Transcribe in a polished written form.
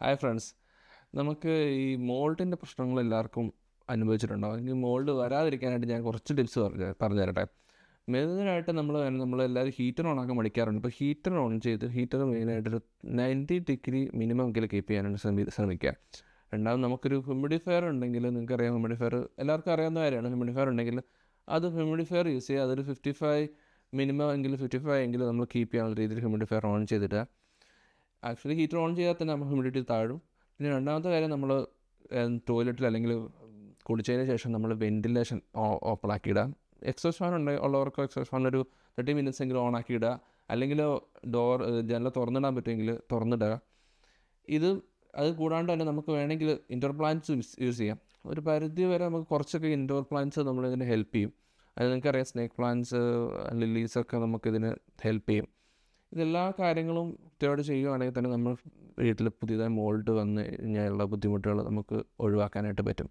Hi friends, നമുക്ക് ഈ മോൾഡിൻ്റെ പ്രശ്നങ്ങൾ എല്ലാവർക്കും അനുഭവിച്ചിട്ടുണ്ടാവും. അല്ലെങ്കിൽ മോൾഡ് വരാതിരിക്കാനായിട്ട് ഞാൻ കുറച്ച് ടിപ്സ് പറഞ്ഞു തരട്ടെ. മെയിനായിട്ട് നമ്മളെല്ലാവരും ഹീറ്റർ ഓൺ ആക്കാൻ മടിക്കാറുണ്ട്. ഇപ്പോൾ ഹീറ്റർ ഓൺ ചെയ്ത് ഹീറ്റർ മെയിനായിട്ടൊരു 90 ഡിഗ്രി മിനിമം എങ്കിലും കീപ്പ് ചെയ്യാനായിട്ട് ശ്രമിക്കുക. രണ്ടാമത് നമുക്കൊരു ഹ്യൂമിഡിഫയർ ഉണ്ടെങ്കിൽ, നിങ്ങൾക്കറിയാം ഹ്യൂമിഡിഫയർ എല്ലാവർക്കും അറിയാവുന്ന കാര്യമാണ്. ഹ്യൂമിഡിഫയർ ഉണ്ടെങ്കിൽ ഹ്യൂമിഡിഫയർ യൂസ് ചെയ്യുക. അതൊരു 55 എങ്കിലും നമ്മൾ കീപ്പ് ചെയ്യാനുള്ള രീതിയിൽ ഹ്യൂമിഡിഫയർ ഓൺ ചെയ്തിട്ട്, ആക്ച്വലി ഹീറ്റർ ഓൺ ചെയ്താൽ തന്നെ നമ്മൾ ഹ്യൂമിഡിറ്റി താഴും. പിന്നെ രണ്ടാമത്തെ കാര്യം, നമ്മൾ ടോയ്ലറ്റിൽ അല്ലെങ്കിൽ കുളിച്ചതിന് ശേഷം നമ്മൾ വെൻറ്റിലേഷൻ ഓപ്പൺ ആക്കിയിടാം. എക്സോസ് ഫാൻ ഉള്ളവർക്ക് എക്സോസ് ഫാൻ ഒരു 30 മിനിറ്റ്സ് എങ്കിലും ഓൺ ആക്കിയിടുക. അല്ലെങ്കിൽ ജനൽ തുറന്നിടാൻ പറ്റുമെങ്കിൽ തുറന്നിടുക. അത് കൂടാണ്ട് തന്നെ നമുക്ക് വേണമെങ്കിൽ ഇൻഡോർ പ്ലാന്റ്സ് യൂസ് ചെയ്യാം. ഒരു പരിധി വരെ നമുക്ക് കുറച്ചൊക്കെ ഇൻഡോർ പ്ലാന്റ്സ് നമ്മളിതിന് ഹെൽപ്പ് ചെയ്യും. അത് നിങ്ങൾക്കറിയാം, സ്നേക്ക് പ്ലാന്റ്സ്, ലില്ലീസൊക്കെ നമുക്കിതിന് ഹെൽപ്പ് ചെയ്യും. ഇതെല്ലാ കാര്യങ്ങളും കൃത്യമായിട്ട് ചെയ്യുകയാണെങ്കിൽ തന്നെ നമ്മൾ വീട്ടിൽ പുതിയതായി മോൾഡ് വന്ന് കഴിഞ്ഞാലുള്ള ബുദ്ധിമുട്ടുകൾ നമുക്ക് ഒഴിവാക്കാനായിട്ട് പറ്റും.